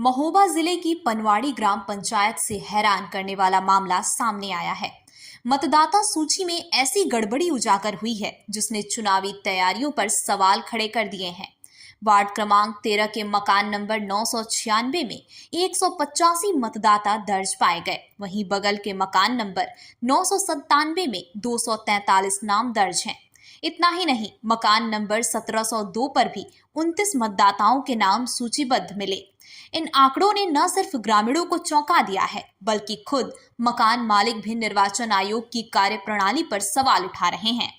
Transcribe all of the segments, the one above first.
महोबा जिले की पनवाड़ी ग्राम पंचायत से हैरान करने वाला मामला सामने आया है। मतदाता सूची में ऐसी गड़बड़ी उजागर हुई है जिसने चुनावी तैयारियों पर सवाल खड़े कर दिए हैं। वार्ड क्रमांक 13 के मकान नंबर 996 में 185 मतदाता दर्ज पाए गए। वहीं बगल के मकान नंबर 997 में 243 नाम दर्ज हैं। इतना ही नहीं, मकान नंबर 1702 पर भी 29 मतदाताओं के नाम सूचीबद्ध मिले। इन आंकड़ों ने न सिर्फ ग्रामीणों को चौंका दिया है, बल्कि खुद मकान मालिक भी निर्वाचन आयोग की कार्यप्रणाली पर सवाल उठा रहे हैं।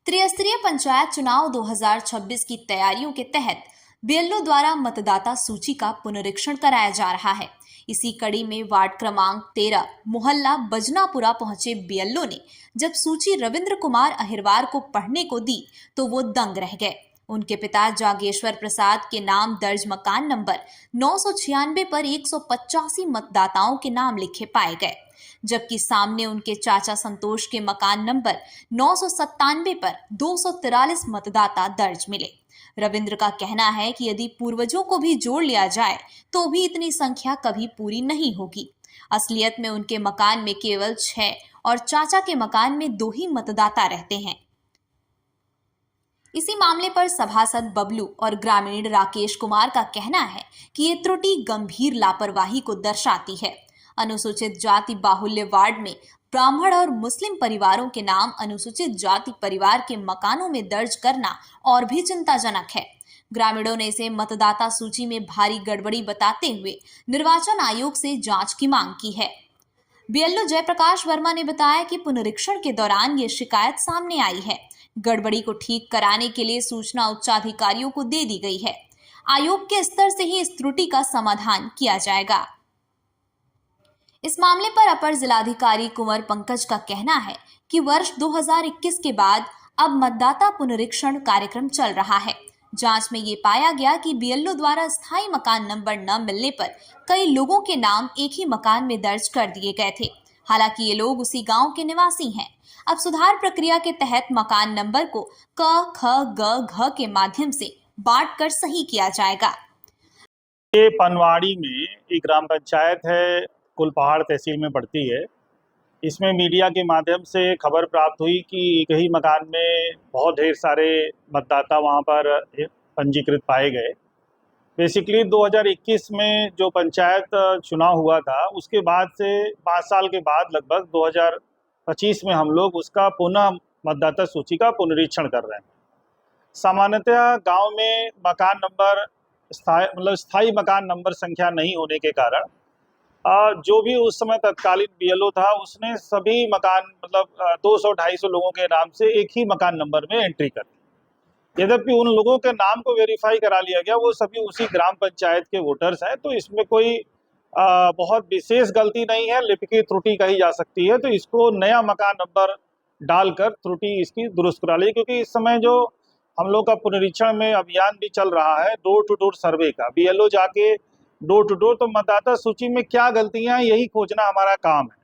त्रिस्तरीय पंचायत चुनाव 2026 की तैयारियों के तहत बीएलओ द्वारा मतदाता सूची का पुनरीक्षण कराया जा रहा है। इसी कड़ी में वार्ड क्रमांक 13 मोहल्ला बजनापुरा पहुंचे बीएलओ ने जब सूची रविंद्र कुमार अहिरवार को पढ़ने को दी तो वो दंग रह गए। उनके पिता जागेश्वर प्रसाद के नाम दर्ज मकान नंबर 996 पर 185 मतदाताओं के नाम लिखे पाए गए, जबकि सामने उनके चाचा संतोष के मकान नंबर 997 पर 243 मतदाता दर्ज मिले। रविंद्र का कहना है कि यदि पूर्वजों को भी जोड़ लिया जाए तो भी इतनी संख्या कभी पूरी नहीं होगी। असलियत में उनके मकान में केवल 6 और चाचा के मकान में 2 ही मतदाता रहते हैं। इसी मामले पर सभासद बबलू और ग्रामीण राकेश कुमार का कहना है कि ये त्रुटि गंभीर लापरवाही को दर्शाती है। अनुसूचित जाति बाहुल्य वार्ड में ब्राह्मण और मुस्लिम परिवारों के नाम अनुसूचित जाति परिवार के मकानों में दर्ज करना और भी चिंताजनक है। ग्रामीणों ने इसे मतदाता सूची में भारी गड़बड़ी बताते हुए निर्वाचन आयोग से जांच की मांग की है। बीएलओ जयप्रकाश वर्मा ने बताया कि पुनरीक्षण के दौरान ये शिकायत सामने आई है। गड़बड़ी को ठीक कराने के लिए सूचना उच्चाधिकारियों को दे दी गई है। आयोग के स्तर से ही इस त्रुटि का समाधान किया जाएगा। इस मामले पर अपर जिलाधिकारी कुंवर पंकज का कहना है कि वर्ष 2021 के बाद अब मतदाता पुनरीक्षण कार्यक्रम चल रहा है। जांच में ये पाया गया कि बीएलओ द्वारा स्थायी मकान नंबर न मिलने पर कई लोगों के नाम एक ही मकान में दर्ज कर दिए गए थे। हालांकि ये लोग उसी गांव के निवासी हैं। अब सुधार प्रक्रिया के तहत मकान नंबर को क, ख, ग, घ के माध्यम से बांट कर सही किया जाएगा। ये पनवाड़ी में एक ग्राम पंचायत है, कुलपहाड़ तहसील में पड़ती है। इसमें मीडिया के माध्यम से खबर प्राप्त हुई कि एक ही मकान में बहुत ढेर सारे मतदाता वहां पर पंजीकृत पाए गए। बेसिकली 2021 में जो पंचायत चुनाव हुआ था उसके बाद से 5 साल के बाद लगभग 2025 में हम लोग उसका पुनः मतदाता सूची का पुनरीक्षण कर रहे हैं। सामान्यतः गांव में मकान नंबर स्थायी मकान नंबर संख्या नहीं होने के कारण जो भी उस समय तत्कालीन बीएलओ था उसने सभी मकान 200-250 लोगों के नाम से एक ही मकान नंबर में एंट्री कर दी। यद्यपि उन लोगों के नाम को वेरीफाई करा लिया गया, वो सभी उसी ग्राम पंचायत के वोटर्स हैं, तो इसमें कोई बहुत विशेष गलती नहीं है, लिपिकीय त्रुटि कही जा सकती है। तो इसको नया मकान नंबर डालकर त्रुटि इसकी दुरुस्त करा ली, क्योंकि इस समय जो हम लोग का पुनरीक्षण में अभियान भी चल रहा है, डोर टू डोर सर्वे का, बीएलओ जाके डोर टू डोर, तो मतदाता सूची में क्या गलतियां यही खोजना हमारा काम है।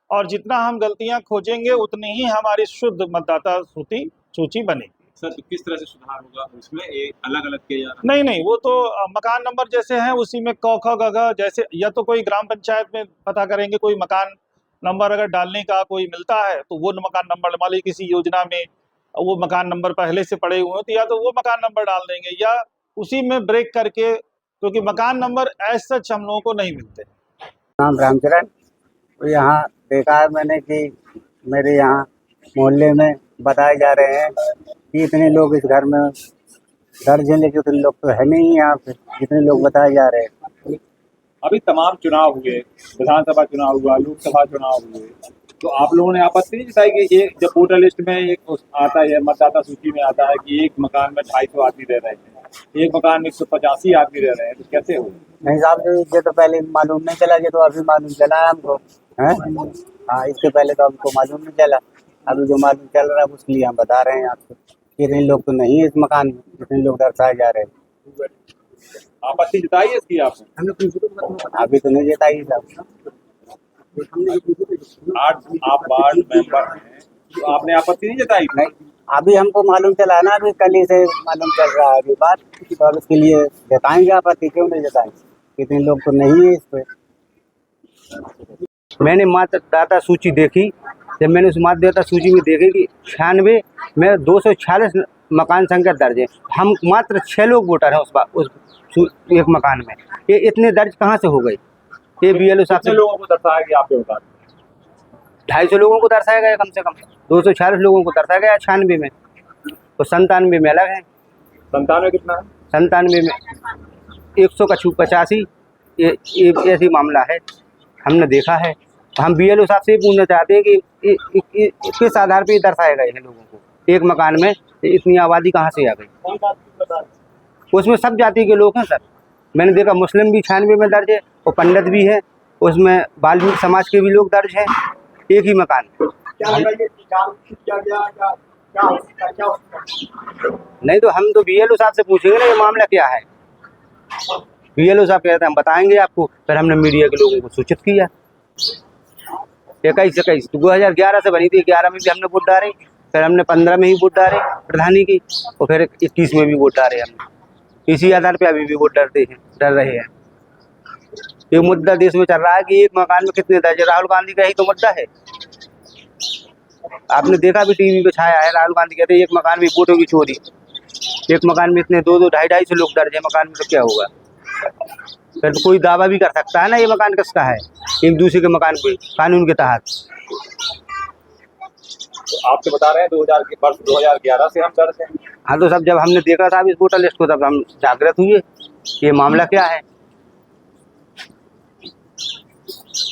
और जितना हम गलतियां खोजेंगे उतनी ही हमारी शुद्ध मतदाता सूची बनेगी। सर, तो किस तरह से सुधार होगा उसमें? एक अलग अलग किया जा रहा है? नहीं, वो तो मकान नंबर जैसे हैं उसी में क, ख, ग, घ जैसे, या तो कोई ग्राम पंचायत में पता करेंगे, कोई मकान नंबर अगर डालने का कोई मिलता है तो वो मकान नंबर, मान लीजिए किसी योजना में वो मकान नंबर पहले से पड़े हुए हैं तो या तो वो मकान नंबर डाल देंगे या उसी में ब्रेक करके, क्योंकि मकान नंबर एज सच हम लोगों को नहीं मिलते। नाम रामचरण। तो यहाँ देखा है मैंने कि मेरे यहाँ मोहल्ले में बताए जा रहे हैं कि इतने लोग इस घर में दर्ज हैं, लेकिन उतने लोग तो है नहीं यहाँ पे जितने लोग बताए जा रहे हैं। अभी तमाम चुनाव हुए, विधानसभा चुनाव हुआ, लोकसभा चुनाव हुए, तो आप लोगों ने आपत्ति नहीं जताई कि ये जब वोटर लिस्ट में एक आता है, मतदाता सूची में आता है कि एक मकान में 250 आदमी रह रहे हैं, एक मकान में 185 आदमी रह रहे हैं, तो कैसे हो? नहीं साहब, ये तो पहले मालूम नहीं चला, ये तो अभी मालूम चला है हमको। हाँ, इसके पहले तो हमको मालूम नहीं चला, अभी जो मालूम चल रहा है उसके लिए हम बता रहे हैं आपको। इतने लोग तो नहीं है इस मकान में, जितने लोग दर्शाए जा रहे हैं। आपत्ति जताई है इसकी आपने? अभी तो नहीं जताई साहब। 8 आप वार्ड मेंबर हैं, तो आपने आपत्ति नहीं जताई? नहीं, अभी हमको मालूम चला ना, अभी कल ही से मालूम चल रहा है अभी बात, तो अब इसके लिए जताएंगे आपत्ति, क्यों नहीं जताएंगे, इतने लोग तो नहीं है इस पे। मैंने मतदाता सूची देखी, जब मैंने उस मतदाता सूची में देखी कि 96 में 246 मकान संख्या दर्ज है, हम मात्र 6 लोग वोटर हैं उस एक मकान में, ये इतने दर्ज कहाँ से हो गए? ये BLO साहब कितने लोगों को दर्शाया गया आपके मुताबिक? 250 लोगों को दर्शाया गया कम से कम, 246 लोगों को दर्शाया गया 96 में, तो 97 में अलग है। 97 कितना है? 97 में 185 ये ऐसी मामला है, हमने देखा है। तो हम BLO साहब से पूछना चाहते हैं कि किस आधार पे दर्शाए गए हैं लोगों को, एक मकान में इतनी आबादी कहाँ से आ गई? उसमें सब जाति के लोग हैं सर, मैंने देखा मुस्लिम भी 96 में दर्ज है और पंडित भी है, उसमें वाल्मीकि समाज के भी लोग दर्ज हैं, एक ही मकान। नहीं तो हम तो BLO साहब से पूछेंगे ना ये मामला क्या है, BLO साहब कहते हैं हम बताएंगे आपको। फिर हमने मीडिया के लोगों को सूचित किया। 21 तो 2011 से बनी थी, 11 में भी हमने वोट डाले, फिर हमने 15 में ही वोट डाले प्रधानी की, और फिर 21 में भी वोट डाले हमने। इसी आधार पे अभी भी वोट डर रहे हैं। ये मुद्दा देश में चल रहा है कि एक मकान में कितने दर्ज है, राहुल गांधी का ही तो मुद्दा है। आपने देखा भी टीवी पे छाया है, राहुल गांधी कहते हैं एक मकान में वोटों की चोरी, एक मकान में इतने 2-2, 250 लोग दर्ज है मकान में, तो क्या होगा? फिर तो कोई दावा भी कर सकता है ना ये मकान किसका है, एक दूसरे के मकान पे कानून के तहत। तो आप तो बता रहे हैं 2011 से हम दर्ज हैं। हाँ, तो सब जब हमने देखा था इस वोटर लिस्ट को, तब हम जागृत हुए ये मामला क्या है।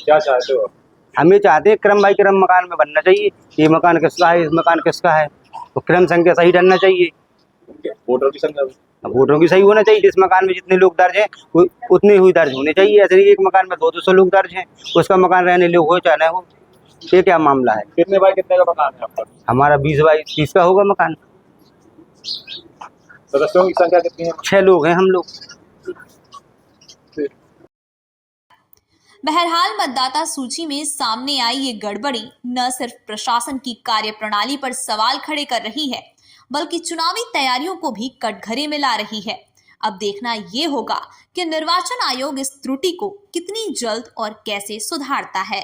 क्या चाहते हो? हम ये चाहते हैं क्रम बाई क्रम मकान में बनना चाहिए, ये मकान किसका है, इस मकान किसका है, तो क्रम संख्या सही डलना चाहिए, वोटर की संख्या, वोटरों की सही होना चाहिए। जिस मकान में जितने लोग दर्ज हैं उतने ही दर्ज होने चाहिए। ऐसे नहीं एक मकान में 200 लोग दर्ज हैं, उसका मकान रहने लोग हो चाहे न हो, ये क्या मामला है? कितने बाई कितने का मकान है आपका? हमारा 20 बाई 30 का होगा मकान। सदस्यों की संख्या कितनी है? 6 लोग हैं हम लोग। बहरहाल मतदाता सूची में सामने आई ये गड़बड़ी न सिर्फ प्रशासन की कार्यप्रणाली पर सवाल खड़े कर रही है, बल्कि चुनावी तैयारियों को भी कटघरे में ला रही है। अब देखना ये होगा कि निर्वाचन आयोग इस त्रुटि को कितनी जल्द और कैसे सुधारता है।